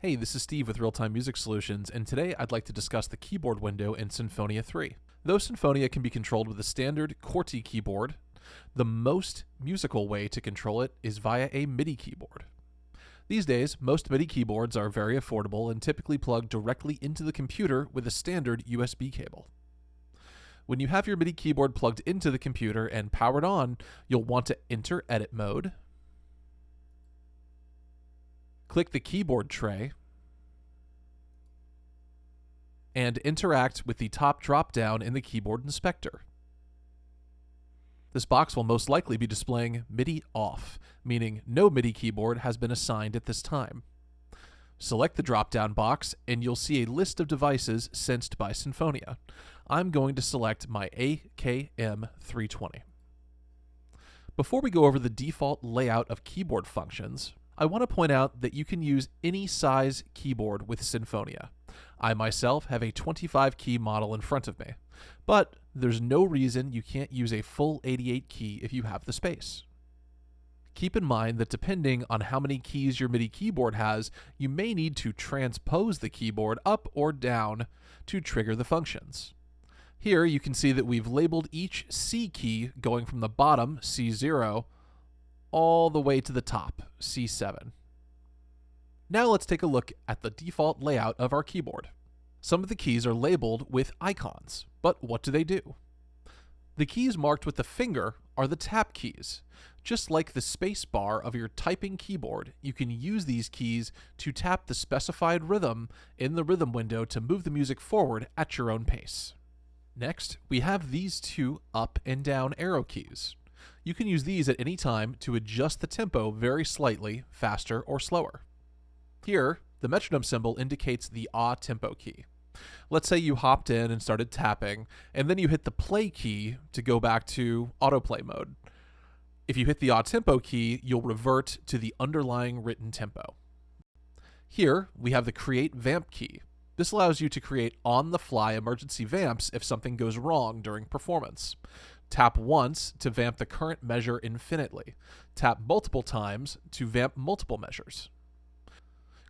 Hey, this is Steve with Real-Time Music Solutions, and today I'd like to discuss the keyboard window in Sinfonia 3. Though Sinfonia can be controlled with a standard QWERTY keyboard, the most musical way to control it is via a MIDI keyboard. These days, most MIDI keyboards are very affordable and typically plug directly into the computer with a standard USB cable. When you have your MIDI keyboard plugged into the computer and powered on, you'll want to enter Edit Mode, click the keyboard tray, and interact with the top drop-down in the keyboard inspector. This box will most likely be displaying MIDI off, meaning no MIDI keyboard has been assigned at this time. Select the drop-down box and you'll see a list of devices sensed by Sinfonia. I'm going to select my AKM320. Before we go over the default layout of keyboard functions, I want to point out that you can use any size keyboard with Sinfonia. I myself have a 25 key model in front of me, but there's no reason you can't use a full 88 key if you have the space. Keep in mind that depending on how many keys your MIDI keyboard has, you may need to transpose the keyboard up or down to trigger the functions. Here you can see that we've labeled each C key going from the bottom, C0, all the way to the top, C7. Now let's take a look at the default layout of our keyboard. Some of the keys are labeled with icons, but what do they do? The keys marked with the finger are the tap keys. Just like the space bar of your typing keyboard, you can use these keys to tap the specified rhythm in the rhythm window to move the music forward at your own pace. Next, we have these two up and down arrow keys. You can use these at any time to adjust the tempo very slightly, faster or slower. Here, the metronome symbol indicates the ah tempo key. Let's say you hopped in and started tapping, and then you hit the play key to go back to autoplay mode. If you hit the ah tempo key, you'll revert to the underlying written tempo. Here, we have the create vamp key. This allows you to create on-the-fly emergency vamps if something goes wrong during performance. Tap once to vamp the current measure infinitely. Tap multiple times to vamp multiple measures.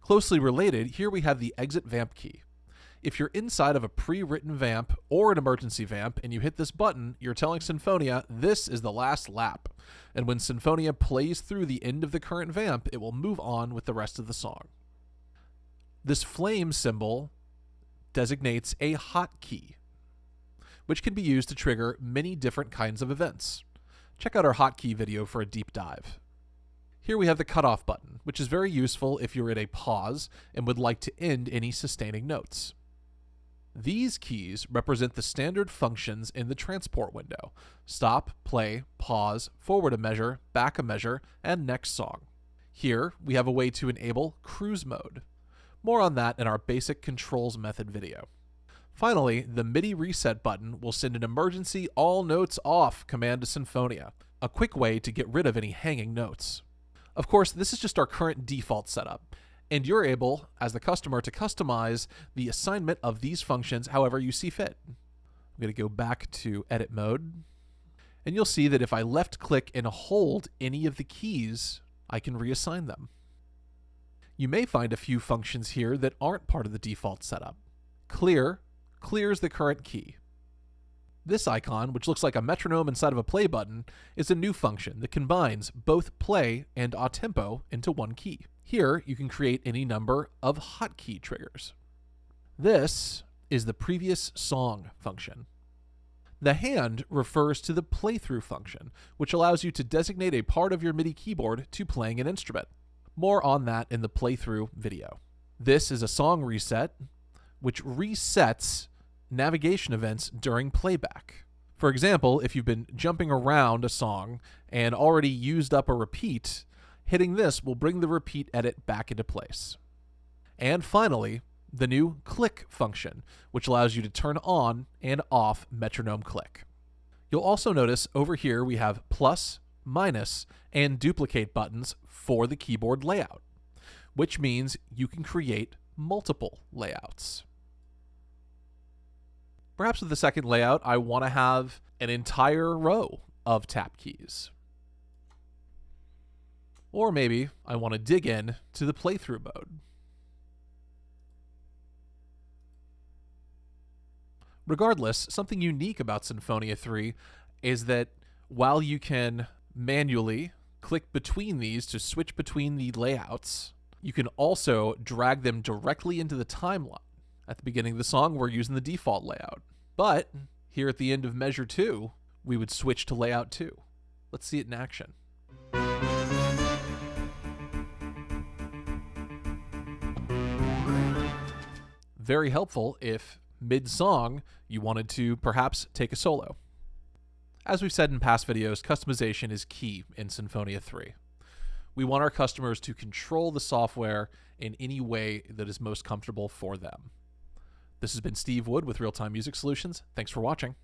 Closely related, here we have the exit vamp key. If you're inside of a pre-written vamp or an emergency vamp and you hit this button, you're telling Sinfonia this is the last lap. And when Sinfonia plays through the end of the current vamp, it will move on with the rest of the song. This flame symbol designates a hotkey, which can be used to trigger many different kinds of events. Check out our hotkey video for a deep dive. Here we have the cutoff button, which is very useful if you're at a pause and would like to end any sustaining notes. These keys represent the standard functions in the transport window: stop, play, pause, forward a measure, back a measure, and next song. Here we have a way to enable cruise mode. More on that in our basic controls method video. Finally, the MIDI reset button will send an emergency all notes off command to Sinfonia, a quick way to get rid of any hanging notes. Of course, this is just our current default setup, and you're able, as the customer, to customize the assignment of these functions however you see fit. I'm going to go back to edit mode, and you'll see that if I left click and hold any of the keys, I can reassign them. You may find a few functions here that aren't part of the default setup. Clear clears the current key. This icon, which looks like a metronome inside of a play button, is a new function that combines both play and ah tempo into one key. Here, you can create any number of hotkey triggers. This is the previous song function. The hand refers to the playthrough function, which allows you to designate a part of your MIDI keyboard to playing an instrument. More on that in the playthrough video. This is a song reset, which resets navigation events during playback. For example, if you've been jumping around a song and already used up a repeat, hitting this will bring the repeat edit back into place. And finally, the new click function, which allows you to turn on and off metronome click. You'll also notice over here we have plus, minus, and duplicate buttons for the keyboard layout, which means you can create multiple layouts. Perhaps with the second layout, I want to have an entire row of tap keys. Or maybe I want to dig in to the playthrough mode. Regardless, something unique about Sinfonia 3 is that while you can manually click between these to switch between the layouts, you can also drag them directly into the timeline. At the beginning of the song, we're using the default layout. But here at the end of measure 2, we would switch to layout 2. Let's see it in action. Very helpful if mid-song you wanted to perhaps take a solo. As we've said in past videos, customization is key in Sinfonia 3. We want our customers to control the software in any way that is most comfortable for them. This has been Steve Wood with Real Time Music Solutions. Thanks for watching.